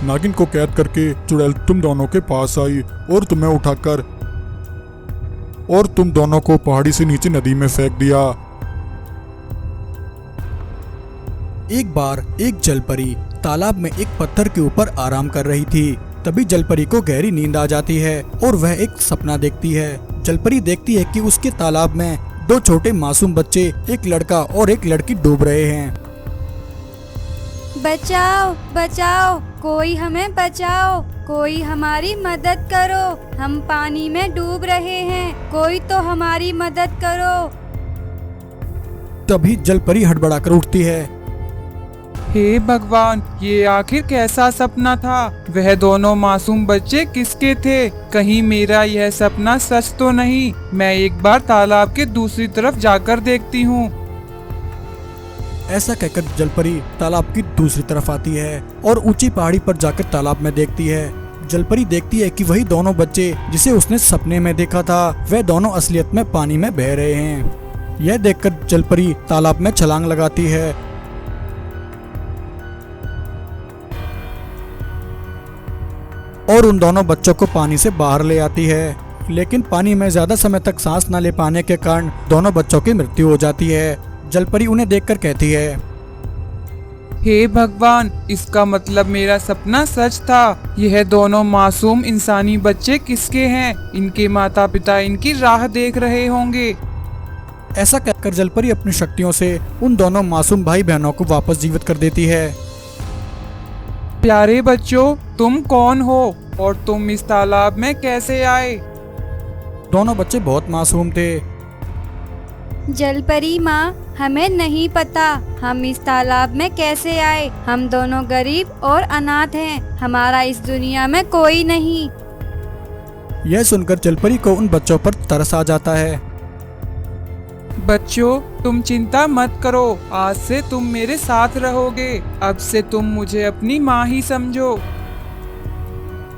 नागिन को कैद करके चुड़ैल तुम दोनों के पास आई और तुम्हें उठाकर और तुम दोनों को पहाड़ी से नीचे नदी में फेंक दिया। एक बार एक जलपरी तालाब में एक पत्थर के ऊपर आराम कर रही थी। तभी जलपरी को गहरी नींद आ जाती है और वह एक सपना देखती है। जलपरी देखती है कि उसके तालाब में दो छोटे मासूम बच्चे, एक लड़का और एक लड़की डूब रहे हैं। बचाओ बचाओ, कोई हमें बचाओ, कोई हमारी मदद करो, हम पानी में डूब रहे हैं, कोई तो हमारी मदद करो। तभी जलपरी हड़बड़ाकर उठती है। हे भगवान, ये आखिर कैसा सपना था? वह दोनों मासूम बच्चे किसके थे? कहीं मेरा यह सपना सच तो नहीं? मैं एक बार तालाब के दूसरी तरफ जाकर देखती हूँ। ऐसा कहकर जलपरी तालाब की दूसरी तरफ आती है और ऊंची पहाड़ी पर जाकर तालाब में देखती है। जलपरी देखती है कि वही दोनों बच्चे जिसे उसने सपने में देखा था, वह दोनों असलियत में पानी में बह रहे हैं। यह देखकर जलपरी तालाब में छलांग लगाती है और उन दोनों बच्चों को पानी से बाहर ले आती है। लेकिन पानी में ज्यादा समय तक सांस न ले पाने के कारण दोनों बच्चों की मृत्यु हो जाती है। जलपरी उन्हें देखकर कहती है, हे भगवान, इसका मतलब मेरा सपना सच था। यह दोनों मासूम इंसानी बच्चे किसके हैं? इनके माता पिता इनकी राह देख रहे होंगे। ऐसा कहकर जलपरी अपनी शक्तियों से उन दोनों मासूम भाई बहनों को वापस जीवित कर देती है। प्यारे बच्चों, तुम कौन हो और तुम इस तालाब में कैसे आए? दोनों बच्चे बहुत मासूम थे। जलपरी माँ, हमें नहीं पता हम इस तालाब में कैसे आए। हम दोनों गरीब और अनाथ हैं, हमारा इस दुनिया में कोई नहीं। यह सुनकर जलपरी को उन बच्चों पर तरस आ जाता है। बच्चों, तुम चिंता मत करो, आज से तुम मेरे साथ रहोगे। अब से तुम मुझे अपनी माँ ही समझो।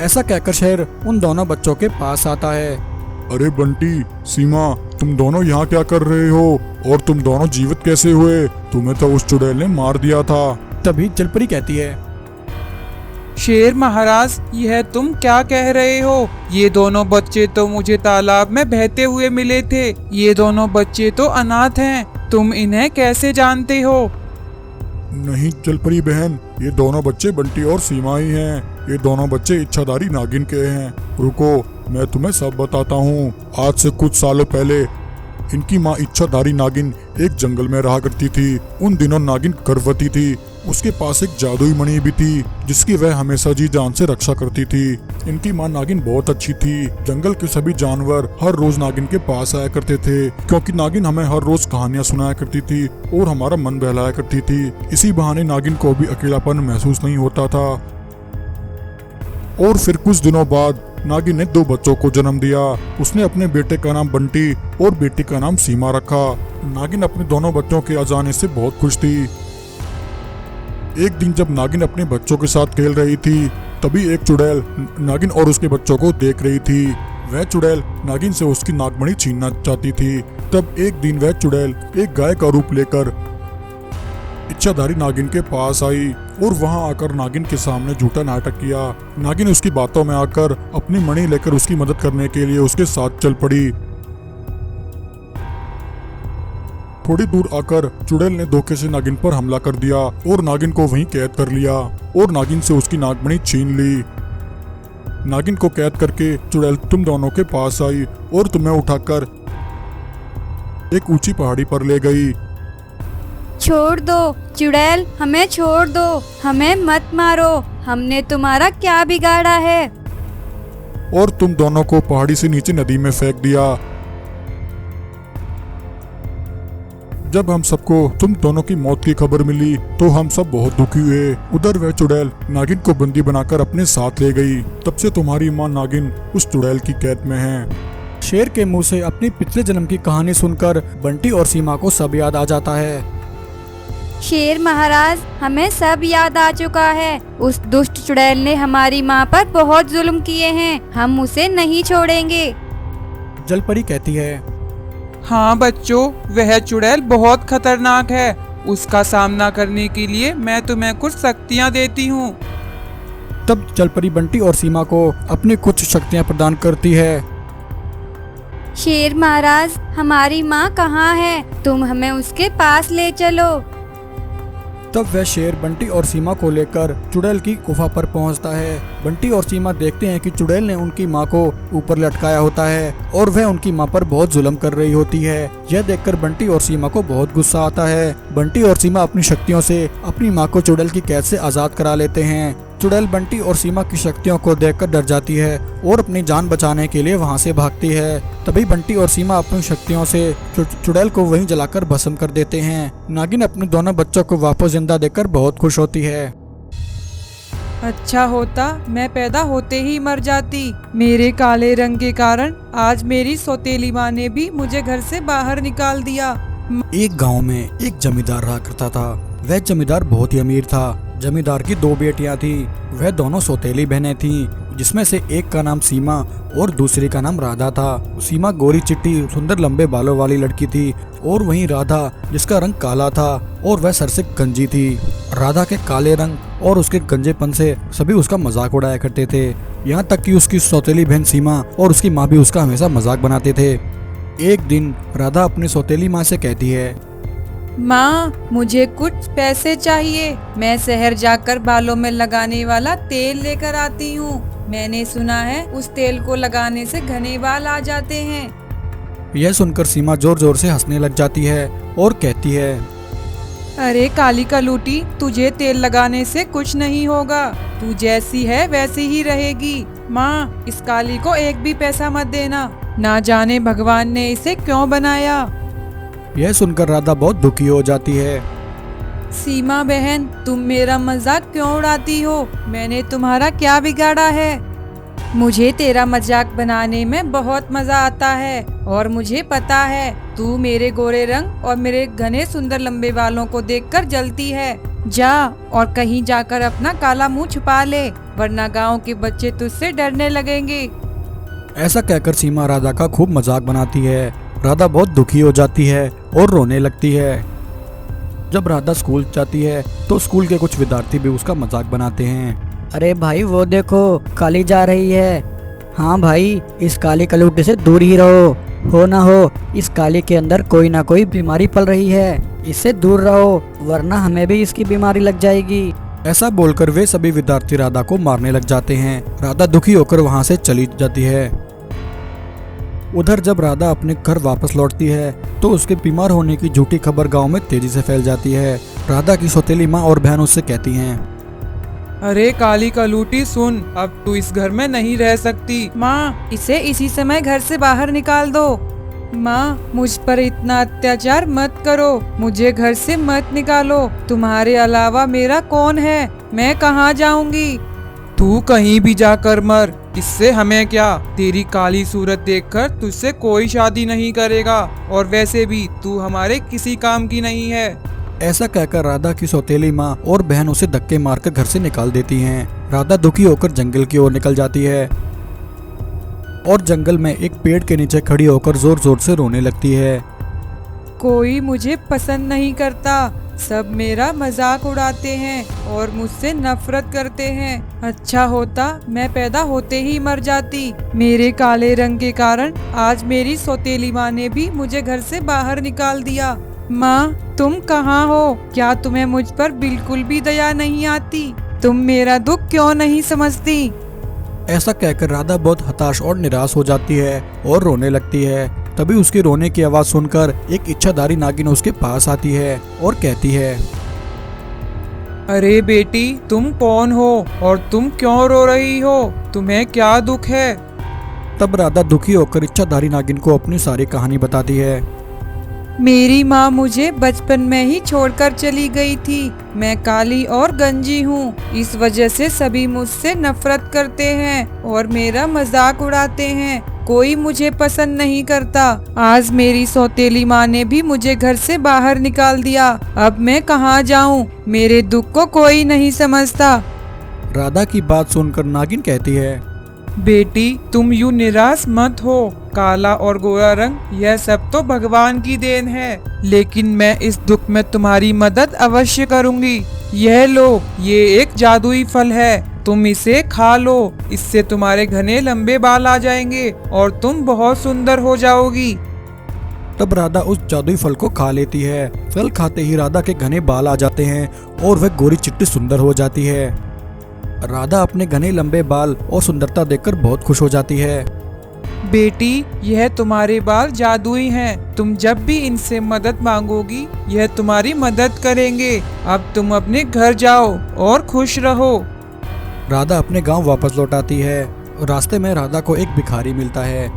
ऐसा कहकर शेर उन दोनों बच्चों के पास आता है। अरे बंटी, सीमा, तुम दोनों यहाँ क्या कर रहे हो और तुम दोनों जीवित कैसे हुए? तुम्हें तो उस चुड़ैल ने मार दिया था। तभी जलपरी कहती है, शेर महाराज, यह तुम क्या कह रहे हो? ये दोनों बच्चे तो मुझे तालाब में बहते हुए मिले थे। ये दोनों बच्चे तो अनाथ हैं। तुम इन्हें कैसे जानते हो? नहीं जलपरी बहन, ये दोनों बच्चे बंटी और सीमा ही हैं। ये दोनों बच्चे इच्छाधारी नागिन के हैं। रुको, मैं तुम्हें सब बताता हूँ। आज से कुछ सालों पहले इनकी माँ इच्छाधारी नागिन एक जंगल में रहा करती थी। उन दिनों नागिन गर्भवती थी। उसके पास एक जादुई मणि भी थी जिसकी वह हमेशा जी जान से रक्षा करती थी। इनकी माँ नागिन बहुत अच्छी थी। जंगल के सभी जानवर हर रोज नागिन के पास आया करते थे क्योंकि नागिन हमें हर रोज कहानियां सुनाया करती थी और हमारा मन बहलाया करती थी। इसी बहाने नागिन को भी अकेलापन महसूस नहीं होता था। और फिर कुछ दिनों बाद नागिन ने दो बच्चों को जन्म दिया। उसने अपने बेटे का नाम बंटी और बेटी का नाम सीमा रखा। नागिन अपने दोनों बच्चों के आ जाने से बहुत खुश थी। एक दिन जब नागिन अपने बच्चों के साथ खेल रही थी, तभी एक चुड़ैल नागिन और उसके बच्चों को देख रही थी। वह चुड़ैल नागिन से उसकी नागमणि छीनना चाहती थी। तब एक दिन वह चुड़ैल एक गाय का रूप लेकर इच्छाधारी नागिन के पास आई और वहां आकर नागिन के सामने झूठा नाटक किया। नागिन उसकी बातों में आकर अपनी मणि लेकर उसकी मदद करने के लिए उसके साथ चल पड़ी। थोड़ी दूर आकर चुड़ैल ने धोखे से नागिन पर हमला कर दिया और नागिन को वहीं कैद कर लिया और नागिन से उसकी नागमणि छीन ली। नागिन को कैद करके चुड़ैल तुम दोनों के पास आई और तुम्हें उठाकर एक ऊंची पहाड़ी पर ले गई। छोड़ दो चुड़ैल, हमें छोड़ दो, हमें मत मारो, हमने तुम्हारा क्या बिगाड़ा है? और तुम दोनों को पहाड़ी से नीचे नदी में फेंक दिया। जब हम सबको तुम दोनों की मौत की खबर मिली तो हम सब बहुत दुखी हुए। उधर वह चुड़ैल नागिन को बंदी बनाकर अपने साथ ले गई। तब से तुम्हारी माँ नागिन उस चुड़ैल की कैद में है। शेर के मुंह से अपनी पिछले जन्म की कहानी सुनकर बंटी और सीमा को सब याद आ जाता है। शेर महाराज, हमें सब याद आ चुका है। उस दुष्ट चुड़ैल ने हमारी माँ पर बहुत जुल्म किए हैं, हम उसे नहीं छोड़ेंगे। जलपरी कहती है, हाँ बच्चों, वह चुड़ैल बहुत खतरनाक है। उसका सामना करने के लिए मैं तुम्हें कुछ शक्तियाँ देती हूँ। तब जलपरी बंटी और सीमा को अपनी कुछ शक्तियाँ प्रदान करती है। शेर महाराज, हमारी माँ कहाँ है? तुम हमें उसके पास ले चलो। तब वह शेर बंटी और सीमा को लेकर चुड़ैल की गुफा पर पहुंचता है। बंटी और सीमा देखते हैं कि चुड़ैल ने उनकी मां को ऊपर लटकाया होता है और वह उनकी मां पर बहुत जुल्म कर रही होती है। यह देखकर बंटी और सीमा को बहुत गुस्सा आता है। बंटी और सीमा अपनी शक्तियों से अपनी मां को चुड़ैल की कैद से आजाद करा लेते हैं। चुड़ैल बंटी और सीमा की शक्तियों को देखकर डर जाती है और अपनी जान बचाने के लिए वहां से भागती है। तभी बंटी और सीमा अपनी शक्तियों से चुड़ैल को वहीं जलाकर भस्म कर देते हैं। नागिन अपने दोनों बच्चों को वापस जिंदा देखकर बहुत खुश होती है। अच्छा होता मैं पैदा होते ही मर जाती। मेरे काले रंग के कारण आज मेरी सौतेली माँ ने भी मुझे घर से बाहर निकाल दिया। एक गांव में एक जमींदार रहा करता था। वह जमींदार बहुत ही अमीर था। जमींदार की 2 बेटियां थी। वह दोनों सौतेली बहनें थीं, जिसमें से एक का नाम सीमा और दूसरी का नाम राधा था। सीमा गोरी चिट्टी सुंदर लंबे बालों वाली लड़की थी और वहीं राधा जिसका रंग काला था और वह सर से गंजी थी। राधा के काले रंग और उसके गंजेपन से सभी उसका मजाक उड़ाया करते थे। यहाँ तक कि उसकी सौतेली बहन सीमा और उसकी माँ भी उसका हमेशा मजाक बनाते थे। एक दिन राधा अपनी सौतेली माँ से कहती है, माँ, मुझे कुछ पैसे चाहिए। मैं शहर जाकर बालों में लगाने वाला तेल लेकर आती हूँ। मैंने सुना है उस तेल को लगाने से घने बाल आ जाते हैं। यह सुनकर सीमा जोर जोर से हंसने लग जाती है और कहती है, अरे काली कलूटी, तुझे तेल लगाने से कुछ नहीं होगा। तू जैसी है वैसी ही रहेगी। माँ, इस काली को एक भी पैसा मत देना। ना जाने भगवान ने इसे क्यों बनाया। यह सुनकर राधा बहुत दुखी हो जाती है। सीमा बहन, तुम मेरा मजाक क्यों उड़ाती हो? मैंने तुम्हारा क्या बिगाड़ा है? मुझे तेरा मजाक बनाने में बहुत मजा आता है और मुझे पता है तू मेरे गोरे रंग और मेरे घने सुंदर लंबे बालों को देखकर जलती है। जा और कहीं जाकर अपना काला मुंह छुपा ले, वरना गांव के बच्चे तुझसे डरने लगेंगे। ऐसा कहकर सीमा राधा का खूब मजाक बनाती है। राधा बहुत दुखी हो जाती है और रोने लगती है। जब राधा स्कूल जाती है तो स्कूल के कुछ विद्यार्थी भी उसका मजाक बनाते हैं। अरे भाई वो देखो, काली जा रही है। हाँ भाई, इस काली कलूटी से दूर ही रहो। हो ना हो इस काली के अंदर कोई ना कोई बीमारी पल रही है। इससे दूर रहो, वरना हमें भी इसकी बीमारी लग जाएगी। ऐसा बोलकर वे सभी विद्यार्थी राधा को मारने लग जाते हैं। राधा दुखी होकर वहाँ से चली जाती है। उधर जब राधा अपने घर वापस लौटती है तो उसके बीमार होने की झूठी खबर गांव में तेजी से फैल जाती है। राधा की सौतेली माँ और बहन उससे कहती हैं, अरे काली कलूटी सुन, अब तू इस घर में नहीं रह सकती। माँ, इसे इसी समय घर से बाहर निकाल दो। माँ, मुझ पर इतना अत्याचार मत करो, मुझे घर से मत निकालो। तुम्हारे अलावा मेरा कौन है? मैं कहाँ जाऊंगी? तू कहीं भी जाकर मर, इससे हमें क्या? तेरी काली सूरत देखकर तुझसे कोई शादी नहीं करेगा और वैसे भी तू हमारे किसी काम की नहीं है। ऐसा कहकर राधा की सौतेली माँ और बहन उसे धक्के मारकर घर से निकाल देती हैं। राधा दुखी होकर जंगल की ओर निकल जाती है और जंगल में एक पेड़ के नीचे खड़ी होकर जोर जोर से रोने लगती है। कोई मुझे पसंद नहीं करता, सब मेरा मजाक उड़ाते हैं और मुझसे नफरत करते हैं। अच्छा होता मैं पैदा होते ही मर जाती। मेरे काले रंग के कारण आज मेरी सौतेली माँ ने भी मुझे घर से बाहर निकाल दिया। माँ, तुम कहाँ हो? क्या तुम्हें मुझ पर बिल्कुल भी दया नहीं आती? तुम मेरा दुख क्यों नहीं समझती? ऐसा कहकर राधा बहुत हताश और निराश हो जाती है और रोने लगती है। तभी उसके रोने की आवाज सुनकर एक इच्छाधारी नागिन उसके पास आती है और कहती है, अरे बेटी, तुम कौन हो और तुम क्यों रो रही हो? तुम्हें क्या दुख है? तब राधा दुखी होकर इच्छाधारी नागिन को अपनी सारी कहानी बताती है। मेरी माँ मुझे बचपन में ही छोड़कर चली गई थी। मैं काली और गंजी हूँ, इस वजह से सभी मुझसे नफरत करते हैं और मेरा मजाक उड़ाते हैं। कोई मुझे पसंद नहीं करता। आज मेरी सौतेली माँ ने भी मुझे घर से बाहर निकाल दिया। अब मैं कहाँ जाऊँ? मेरे दुख को कोई नहीं समझता। राधा की बात सुनकर नागिन कहती है, बेटी, तुम यूं निराश मत हो। काला और गोरा रंग यह सब तो भगवान की देन है, लेकिन मैं इस दुख में तुम्हारी मदद अवश्य करूंगी। यह लो, ये एक जादुई फल है, तुम इसे खा लो। इससे तुम्हारे घने लंबे बाल आ जाएंगे और तुम बहुत सुंदर हो जाओगी। तब राधा उस जादुई फल को खा लेती है। फल खाते ही राधा के घने बाल आ जाते हैं और वह गोरी चिट्टी सुंदर हो जाती है। राधा अपने घने लंबे बाल और सुंदरता देखकर बहुत खुश हो जाती है। बेटी, यह तुम्हारे बाल जादुई हैं। तुम जब भी इनसे मदद मांगोगी, यह तुम्हारी मदद करेंगे। अब तुम अपने घर जाओ और खुश रहो। राधा अपने गांव वापस लौट आती है। रास्ते में राधा को एक भिखारी मिलता है।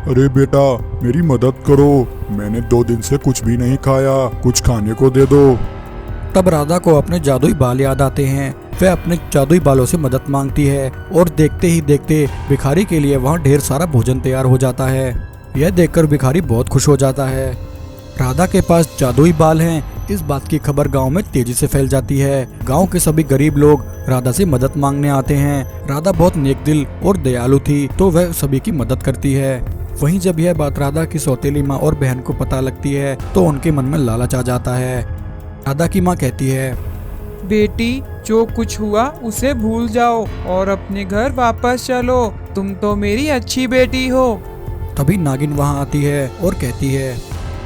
अरे बेटा, मेरी मदद करो, मैंने 2 दिन से कुछ भी नहीं खाया, कुछ खाने को दे दो। तब राधा को अपने जादुई बाल याद आते हैं। वह अपने जादुई बालों से मदद मांगती है और देखते ही देखते भिखारी के लिए वहाँ ढेर सारा भोजन तैयार हो जाता है। यह देखकर भिखारी बहुत खुश हो जाता है। राधा के पास जादुई बाल हैं, इस बात की खबर गांव में तेजी से फैल जाती है। गांव के सभी गरीब लोग राधा से मदद मांगने आते हैं। राधा बहुत नेक दिल और दयालु थी, तो वह सभी की मदद करती है। वहीं जब यह बात राधा की सौतेली माँ और बहन को पता लगती है तो उनके मन में लालच आ जाता है। राधा की माँ कहती है, बेटी, जो कुछ हुआ उसे भूल जाओ और अपने घर वापस चलो। तुम तो मेरी अच्छी बेटी हो। तभी नागिन वहाँ आती है और कहती है,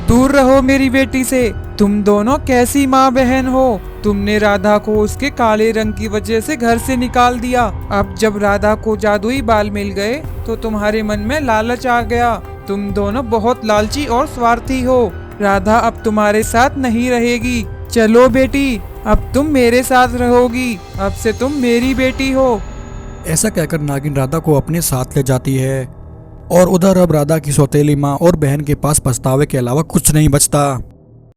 दूर रहो मेरी बेटी से। तुम दोनों कैसी माँ बहन हो। तुमने राधा को उसके काले रंग की वजह से घर से निकाल दिया। अब जब राधा को जादुई बाल मिल गए तो तुम्हारे मन में लालच आ गया। तुम दोनों बहुत लालची और स्वार्थी हो। राधा अब तुम्हारे साथ नहीं रहेगी। चलो बेटी, अब तुम मेरे साथ रहोगी। अब से तुम मेरी बेटी हो। ऐसा कहकर नागिन राधा को अपने साथ ले जाती है। और उधर अब राधा की सौतेली माँ और बहन के पास पछतावे के अलावा कुछ नहीं बचता।